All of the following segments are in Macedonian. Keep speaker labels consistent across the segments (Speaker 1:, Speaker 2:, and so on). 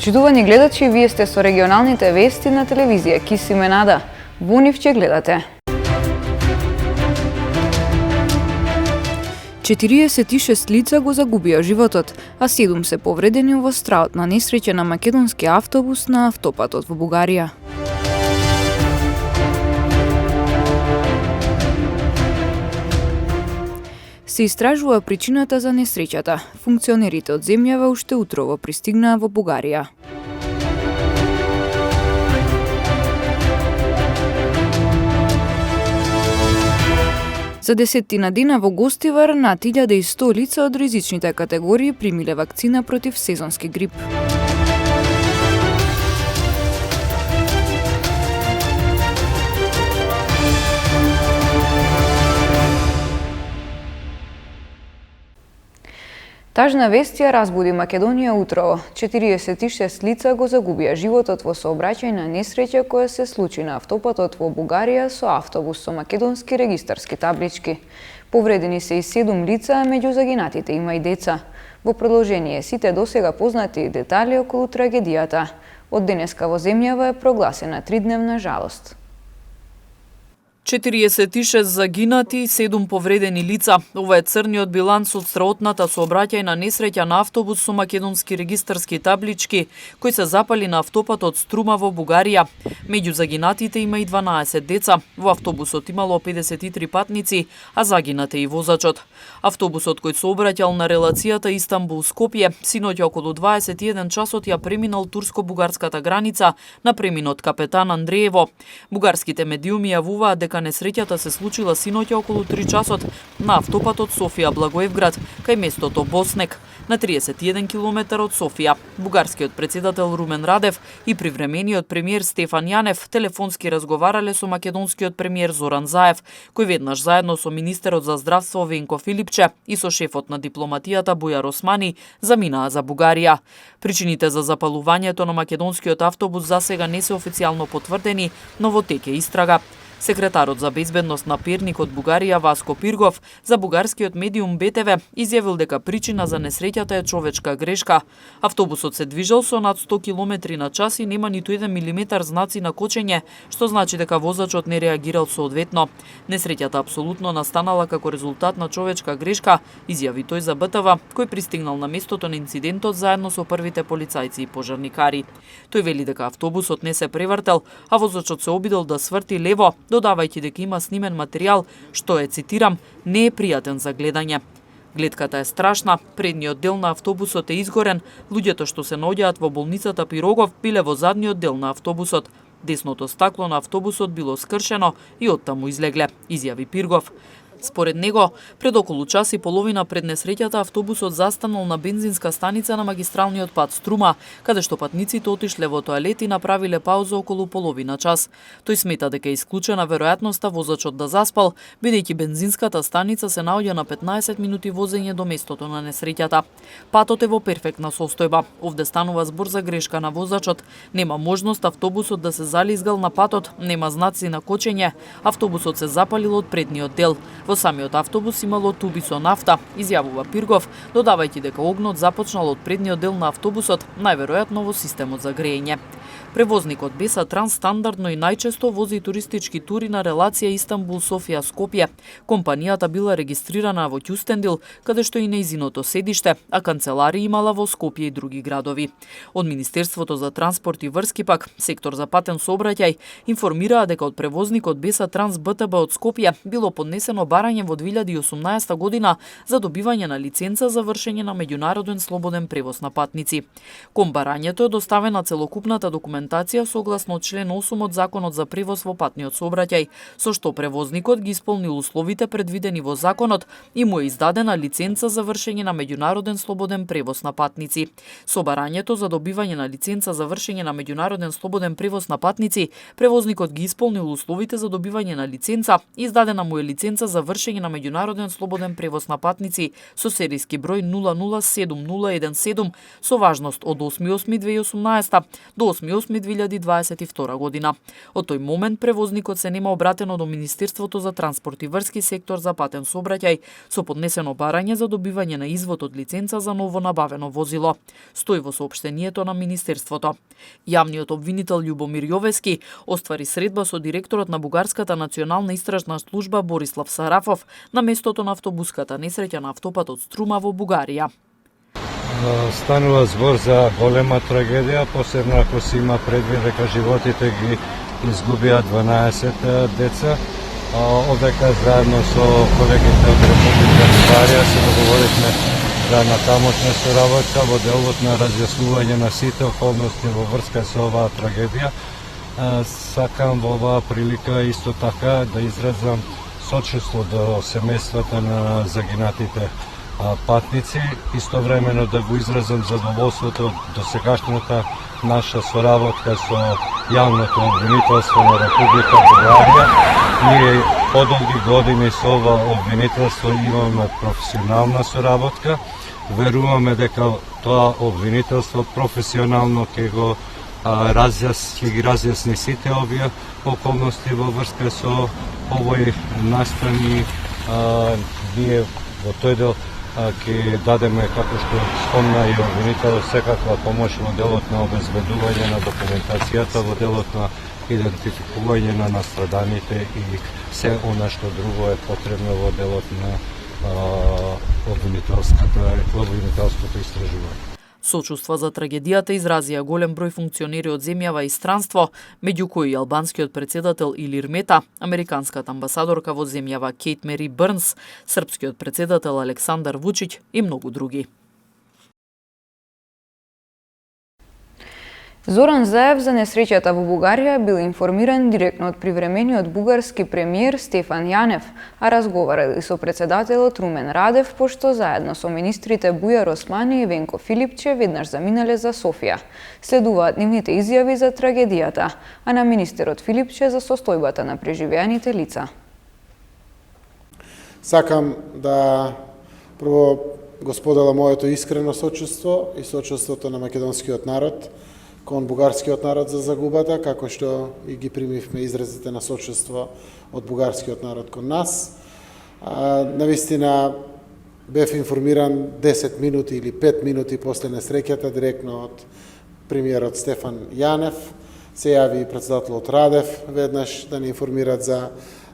Speaker 1: Почитувани гледачи, вие сте со регионалните вести на телевизија Кис Именада. Во нив ќе гледате. 46 лица го загубија животот, а 7 се повредени во страот на несреќа на македонски автобус на автопатот во Бугарија. Се истражува причината за несреќата. Функционерите од земјава уште утрово пристигнаа во Бугарија. За 10 дена во Гостивар над 1100 лица од ризичните категории примиле вакцина против сезонски грип. Тажна вест ја разбуди Македонија утрово. 46 лица го загубија животот во сообраќајна несреќа која се случи на автопатот во Бугарија со автобус со македонски регистарски таблички. Повредени се и 7 лица, а меѓу загинатите има и деца. Во продолжение сите досега познати детали околу трагедијата. Од денеска во земјава е прогласена 3-дневна жалост.
Speaker 2: 46 загинати и 7 повредени лица. Ова е црниот биланс од страотната сообраќајна несреќа на автобус со македонски регистарски таблички, кој се запали на автопатот Струма во Бугарија. Меѓу загинатите има и 12 деца. Во автобусот имало 53 патници, а загинат е и возачот. Автобусот кој сообраќал на релацијата Истанбул-Скопје, синоќа околу 21 часот ја преминал турско-бугарската граница на преминот Капетан Андреево. Бугарските медиуми јавуваат дека несреќата се случила синоќа околу 3 часот на автопатот Софија-Благоевград, кај местото Боснек, на 31 км од Софија. Бугарскиот председател Румен Радев и привремениот премиер Стефан Јанев телефонски разговарале со македонскиот премиер Зоран Заев, кој веднаш заедно со министерот за здравство Венко Филипче и со шефот на дипломатијата Бујар Османи заминаа за Бугарија. Причините за запалувањето на македонскиот автобус засега не се официјално потврдени, но во тек е истрага. Секретарот за безбедност на Перник од Бугарија Васко Пиргов за бугарскиот медиум БТВ изјавил дека причина за несреќата е човечка грешка. Автобусот се движел со над 100 км на час и нема ниту 1 милиметар знаци на кочење, што значи дека возачот не реагирал соодветно. Несреќата апсолутно настанала како резултат на човечка грешка, изјави тој за БТВ, кој пристигнал на местото на инцидентот заедно со првите полицајци и пожарникари. Тој вели дека автобусот не се превртел, а возачот се обидел да сврти лево, додавајќи дека има снимен материјал, што е, цитирам, не е пријатен за гледање. Гледката е страшна, предниот дел на автобусот е изгорен, луѓето што се наоѓаат во болницата Пирогов биле во задниот дел на автобусот. Десното стакло на автобусот било скршено и оттаму излегле, изјави Пиргов. Според него, пред околу час и половина пред несреќата автобусот застанал на бензинска станица на магистралниот пат Струма, каде што патниците отишле во тоалет и направиле пауза околу половина час. Тој смета дека е исклучена веројатноста возачот да заспал, бидејќи бензинската станица се наоѓа на 15 минути возење до местото на несреќата. Патот е во перфектна состојба. Овде станува збор за грешка на возачот. Нема можност автобусот да се зализгал на патот, нема знаци на кочење. Автобусот се запалил од предниот дел. Во самиот автобус имало туби со нафта, изјавува Пиргов, додавајќи дека огнот започнал од предниот дел на автобусот, најверојатно во системот за грејење. Превозникот Беса Транс стандардно и најчесто вози туристички тури на релација Истанбул-Софија-Скопје. Компанијата била регистрирана во Ќустендил, каде што и нејзиното седиште, а канцеларија имала во Скопје и други градови. Од Министерството за транспорт и врски пак, сектор за патен сообраќај, информираа дека од превозникот Беса Транс БТБ од Скопје било поднесено барање во 2018 година за добивање на лиценца за вршење на меѓународен слободен превоз на патници. Кон барањето е доставена целокупната документација согласно член 8 од Законот за превоз во патниот сообраќај, со што превозникот ги исполнил условите предвидени во законот и му е издадена лиценца за вршење на меѓународен слободен превоз на патници. Со барањето за добивање на лиценца за вршење на меѓународен слободен превоз на патници, превозникот ги исполнил условите за добивање на лиценца, издадена му е лиценца за вршење на меѓународен слободен превоз на патници со серијски број 007017 со важност од 8.8.2018 до 8.8.2022 година. Од тој момент превозникот се нема обратено до Министерството за транспорт и врски сектор за патен сообраќај со поднесено барање за добивање на извод од лиценца за ново набавено возило. Стои во соопштението на Министерството. Јавниот обвинител Љубомир Јовески оствари средба со директорот на Бугарската национална истражна служба Борислав Сарафов на местото на автобуската несреќа на автопатот Струма во Бугарија.
Speaker 3: Станува збор за голема трагедија, посебно ако се има предвид дека животите ги изгубија 12 деца. Овдека заедно со колегите од Република Бугарија се договоривме за натамошна соработка во делот на разјаснување на сите околности во врска со оваа трагедија. Сакам во оваа прилика исто така да изразам сочувство до семејствата на загинатите патници, истовремено да го изразам задоволството до сегашната наша соработка со јавното обвинителство на Република Бугарија. Ние подолги години со ова обвинителство имаме професионална соработка. Веруваме дека тоа обвинителство професионално ќе ги разјасни сите овие околности во врска со овој настани. Ние во тој дел ќе дадеме, како што спомна и обвинителот, секаква помош во делот на обезбедување на документацијата, во делот на идентификување на настраданите и се она што друго е потребно во делот на обвинителското истражување.
Speaker 2: Сочувства за трагедијата изразија голем број функционери од земјава и странство, меѓу кои и албанскиот председател Илир Мета, американската амбасадорка во земјава Кейт Мери Брнс, српскиот председател Александар Вучиќ и многу други.
Speaker 1: Зоран Заев за несреќата во Бугарија бил информиран директно од привремениот бугарски премиер Стефан Јанев, а разговарали со председателот Румен Радев, пошто заедно со министрите Бујар Османи и Венко Филипче веднаш заминале за Софија. Следуваат нивните изјави за трагедијата, а на министерот Филипче за состојбата на преживеаните лица.
Speaker 4: Сакам да прво го споделам моето искрено сочувство и сочувството на македонскиот народ кон бугарскиот народ за загубата, како што и ги примивме изразите на сочувство од бугарскиот народ кон нас. Навистина бев информиран 10 минути или 5 минути после несреќата директно од премиерот Стефан Јанев. Се јави и председателот Радев веднаш да ни информират за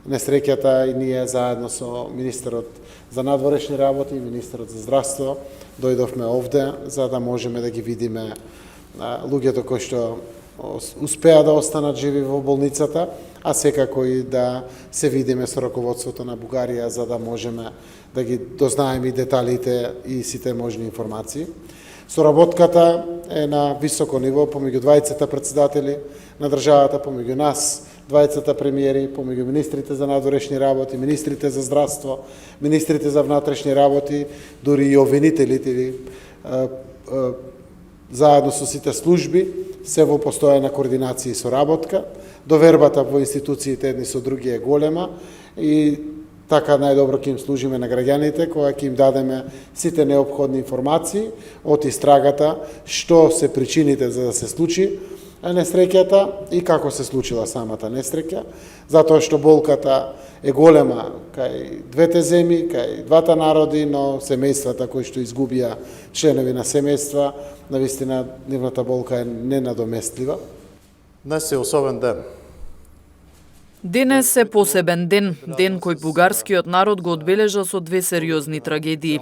Speaker 4: несреќата и ние заедно со министерот за надворешни работи и министерот за здравство дојдовме овде за да можеме да ги видиме луѓето кои што успеа да останат живи во болницата, а секако и да се видиме со раководството на Бугарија за да можеме да ги дознаеме и деталите и сите можни информации. Соработката е на високо ниво помеѓу двајцата председатели на државата, помеѓу нас, двајцата премиери, помеѓу министрите за надворешни работи, министрите за здравство, министрите за внатрешни работи, дури и обвинителите заедно со сите служби, се во постојана координација и соработка. Довербата во институциите едни со други е голема и така најдобро ќе им служиме на граѓаните, кога ќе им дадеме сите неопходни информации од истрагата, што се причините за да се случи несреќата и како се случила самата несреќа, затоа што болката е голема кај двете земји, кај двата народи, но семејствата кои што изгубија членови на семејства, навистина нивната болка е ненадоместлива.
Speaker 5: Днес е особен ден.
Speaker 2: Денес е посебен ден, ден кој бугарскиот народ го одбележа со две сериозни трагедии.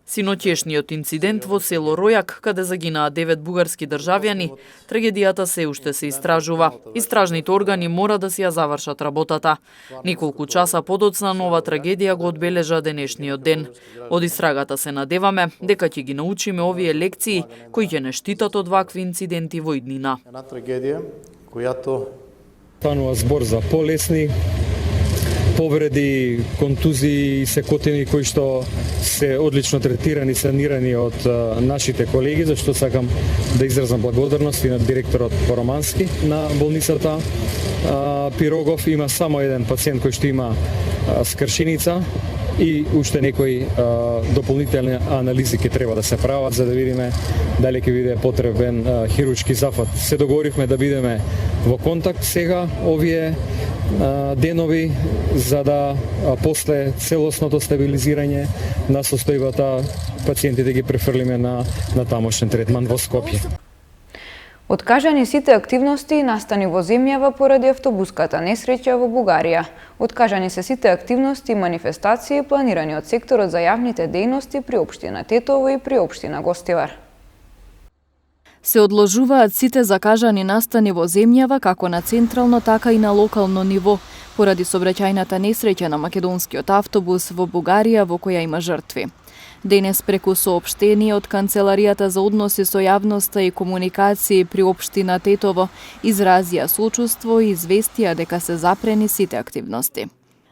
Speaker 2: Синоќешниот инцидент во село Ројак, каде загинаа 9 бугарски државјани, трагедијата се уште се истражува. Истражните органи мора да си ја завршат работата. Неколку часа подоцна нова трагедија го одбележа денешниот ден. Од истрагата се надеваме дека ќе ги научиме овие лекции кои ќе не штитат од вакви инциденти во иднина.
Speaker 5: Една трагедија којато
Speaker 6: станува збор за полесни повреди, контузии и секотини кои што се одлично третирани и санирани од нашите колеги, зашто сакам да изразам благодарност и на директорот Поромански на болницата Пирогов има само еден пациент кој што има скршеница и уште некои дополнителни анализи ќе треба да се прават за да видиме дали ќе биде потребен хируршки зафат. Се договоривме да бидеме во контакт сега овие денови за да после целосното стабилизирање на состојбата пациентите ги префрлиме на тамошен третман во Скопје.
Speaker 1: Откажани сите активности настани во земјава поради автобуската несреќа во Бугарија. Откажани се сите активности и манифестации планирани од секторот за јавните дејности при општина Тетово и при општина Гостивар.
Speaker 7: Се одложуваат сите закажани настани во земјава како на централно, така и на локално ниво, поради сообраќајната несреќа на македонскиот автобус во Бугарија во која има жртви. Денес преку соопштение од Канцеларијата за односи со јавноста и комуникации при општина Тетово изразија сочувство и известија дека се запрени сите активности.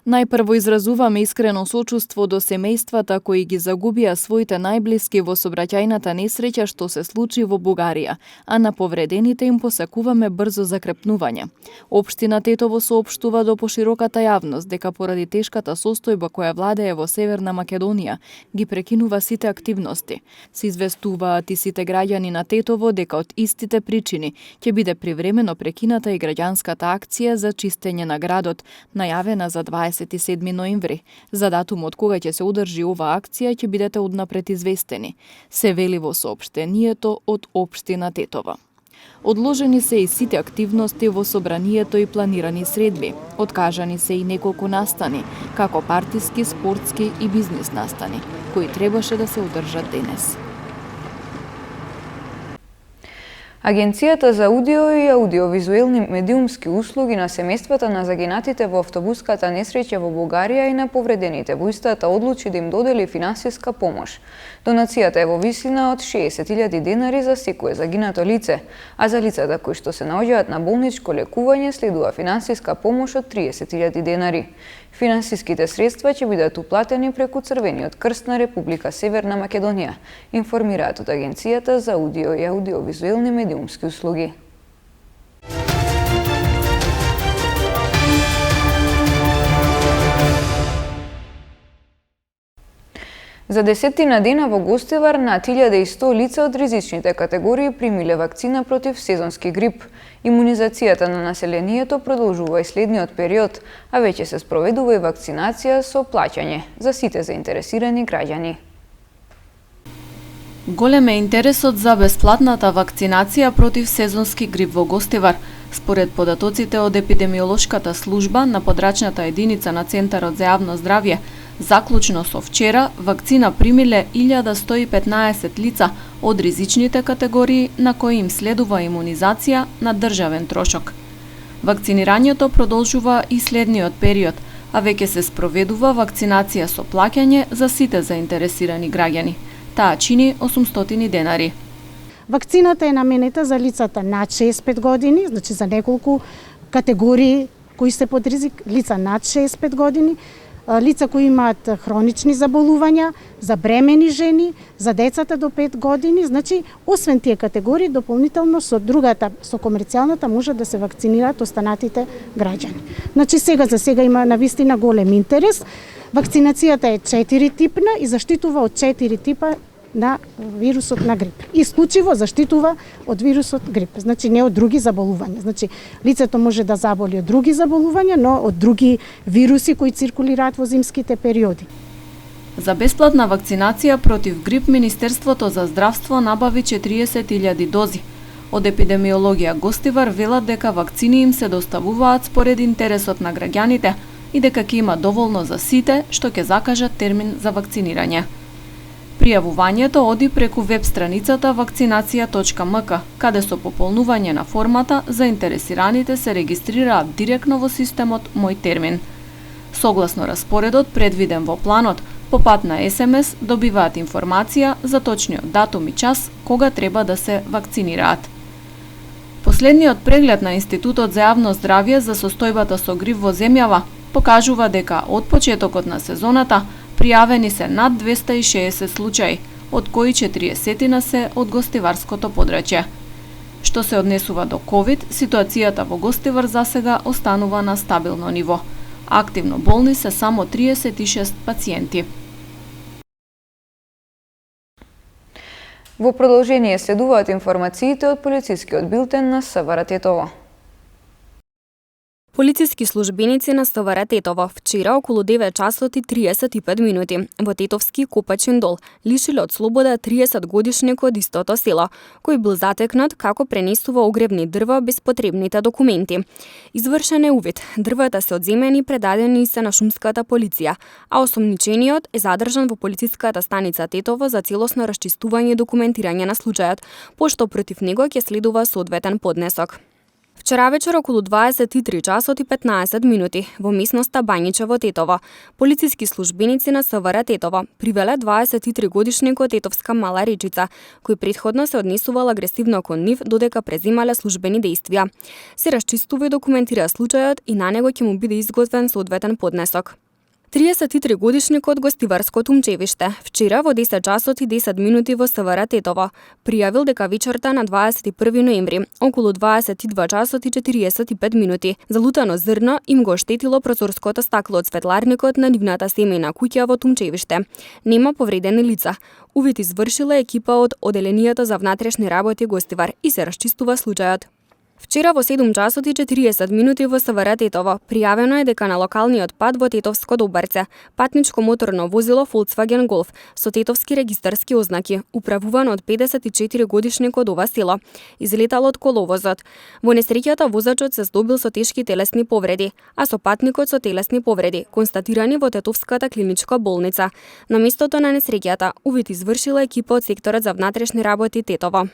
Speaker 7: Најпрво изразуваме искрено сочувство до семејствата кои ги загубија своите најблиски во сообраќајната несреќа што се случи во Бугарија, а на повредените им посакуваме брзо закрепнување. Општина Тетово соопштува до пошироката јавност дека поради тешката состојба која владее во Северна Македонија ги прекинува сите активности. Се известуваат и сите граѓани на Тетово дека од истите причини ќе биде привремено прекината и граѓанската акција за чистење на градот, најавена за 27 ноември. За датумот кога ќе се одржи оваа акција ќе бидете однапред известени, се вели во соопштението од општина Тетово. Одложени се и сите активности во собранието и планирани средби. Откажани се и неколку настани, како партиски, спортски и бизнис настани, кои требаше да се одржат денес.
Speaker 1: Агенцијата за аудио и аудиовизуелни медиумски услуги на семејствата на загинатите во автобуската несреќа во Бугарија и на повредените во истата одлучи да им додели финансиска помош. Донацијата е во висина од 60.000 денари за секое загинато лице, а за лицата кои што се наоѓаат на болничко лекување следува финансиска помош од 30.000 денари. Финансиските средства ќе бидат уплатени преку Црвениот крст на Република Северна Македонија, информираат од Агенцијата за аудио и аудиовизуелни медиумски услуги. За 10 дена во Гостивар над 1100 лица од ризичните категории примиле вакцина против сезонски грип. Имунизацијата на населението продолжува и следниот период, а веќе се спроведува и вакцинација со плаќање за сите заинтересирани граѓани.
Speaker 8: Голем е интересот за бесплатната вакцинација против сезонски грип во Гостивар. Според податоците од епидемиолошката служба на подрачната единица на Центарот за јавно здравје, заклучно со вчера, вакцина примиле 1115 лица од ризичните категории на кои им следува имунизација на државен трошок. Вакцинирањето продолжува и следниот период, а веќе се спроведува вакцинација со плаќање за сите заинтересирани граѓани. Таа чини 800 денари.
Speaker 9: Вакцината е наменета за лицата над 65 години, значи за неколку категории кои се под ризик, лица над 65 години, лица кои имаат хронични заболувања, за бремени жени, за децата до 5 години, значи освен тие категории дополнително со другата, со комерцијалната може да се вакцинираат останатите граѓани. Значи за сега има навистина голем интерес. Вакцинацијата е 4 типна и заштитува од 4 типа на вирусот на грип. Исклучиво заштитува од вирусот грип, значи не од други заболувања. Значи лицето може да заболи од други заболувања, но од други вируси кои циркулираат во зимските периоди.
Speaker 8: За бесплатна вакцинација против грип Министерството за здравство набави 40.000 дози. Од епидемиологија Гостивар велат дека вакцини им се доставуваат според интересот на граѓаните и дека ќе има доволно за сите што ќе закажат термин за вакцинирање. Пријавувањето оди преку веб страницата vakcinacija.mk, каде со пополнување на формата заинтересираните се регистрираат директно во системот Мој термин. Согласно распоредот предвиден во планот, по пат на СМС добиваат информација за точниот датум и час кога треба да се вакцинираат. Последниот преглед на Институтот за јавно здравје за состојбата со грип во земјава покажува дека од почетокот на сезоната пријавени се над 260 случаи, од кои 40 се од гостиварското подрачје. Што се однесува до ковид, ситуацијата во Гостивар засега останува на стабилно ниво. Активно болни се само 36 пациенти.
Speaker 1: Во продолжение следуваат информациите од полицискиот билтен на СВР Тетово.
Speaker 10: Полициски службеници на СВР Тетово вчера околу 9 часот и 35 минути во Тетовски Копачин дол лишиле од слобода 30-годишник од истото село, кој бил затекнат како пренесува огревни дрва без потребните документи. Извршен е увид, дрвата се одземени и предадени се на шумската полиција, а осомничениот е задржан во полициската станица Тетово за целосно расчистување и документирање на случајот, пошто против него ќе следува соодветен поднесок. Вчера вечер околу 23 часот и 15 минути во местноста Бањиче во Тетово, полициски службеници на СВР Тетово привеле 23-годишник од Тетовска Мала Речица, кој претходно се однесувал агресивно кон нив додека преземале службени дејствија. Се расчистува и документира случајот и на него ќе му биде изготвен соодветен поднесок. 33-годишникот Гостиварско Тумчевиште вчера во 10 часот и 10 минути во СВР Тетово пријавил дека вечерта на 21 ноември околу 22 часот и 45 минути залутано зрно им го оштетило прозорското стакло од светларникот на нивната семејна куќа во Тумчевиште. Нема повредени лица. Увид извршила екипа од Оделенијето за внатрешни работи Гостивар и се расчистува случајот. Вчера во 7 часот и 40 минути во СВР Тетово пријавено е дека на локалниот пат во Тетовско Добарце патничко моторно возило Volkswagen Golf со тетовски регистарски ознаки, управувано од 54 годишник од ова село, излетало од коловозот. Во несреќата возачот се здобил со тешки телесни повреди, а со патникот со телесни повреди, констатирани во Тетовската клиничка болница. На местото на несреќата увид извршила екипа од секторот за внатрешни работи Тетово.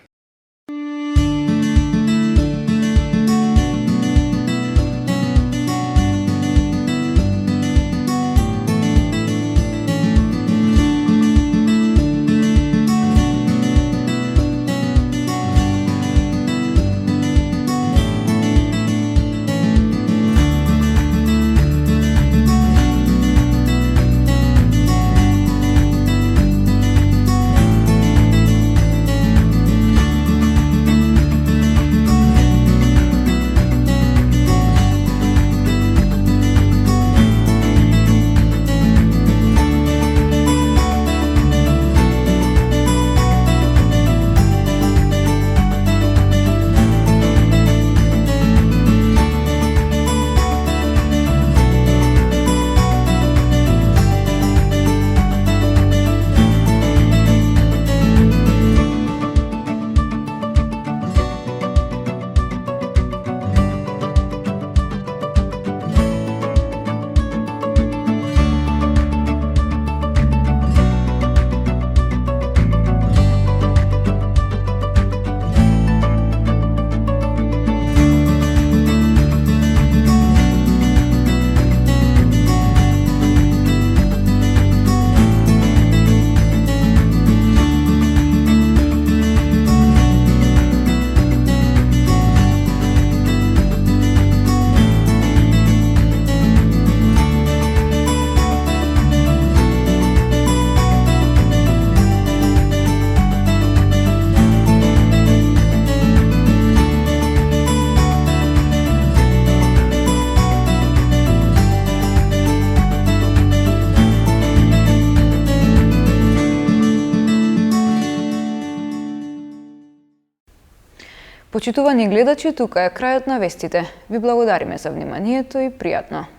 Speaker 1: Почитувани гледачи, тука е крајот на вестите. Ви благодариме за вниманието и пријатно.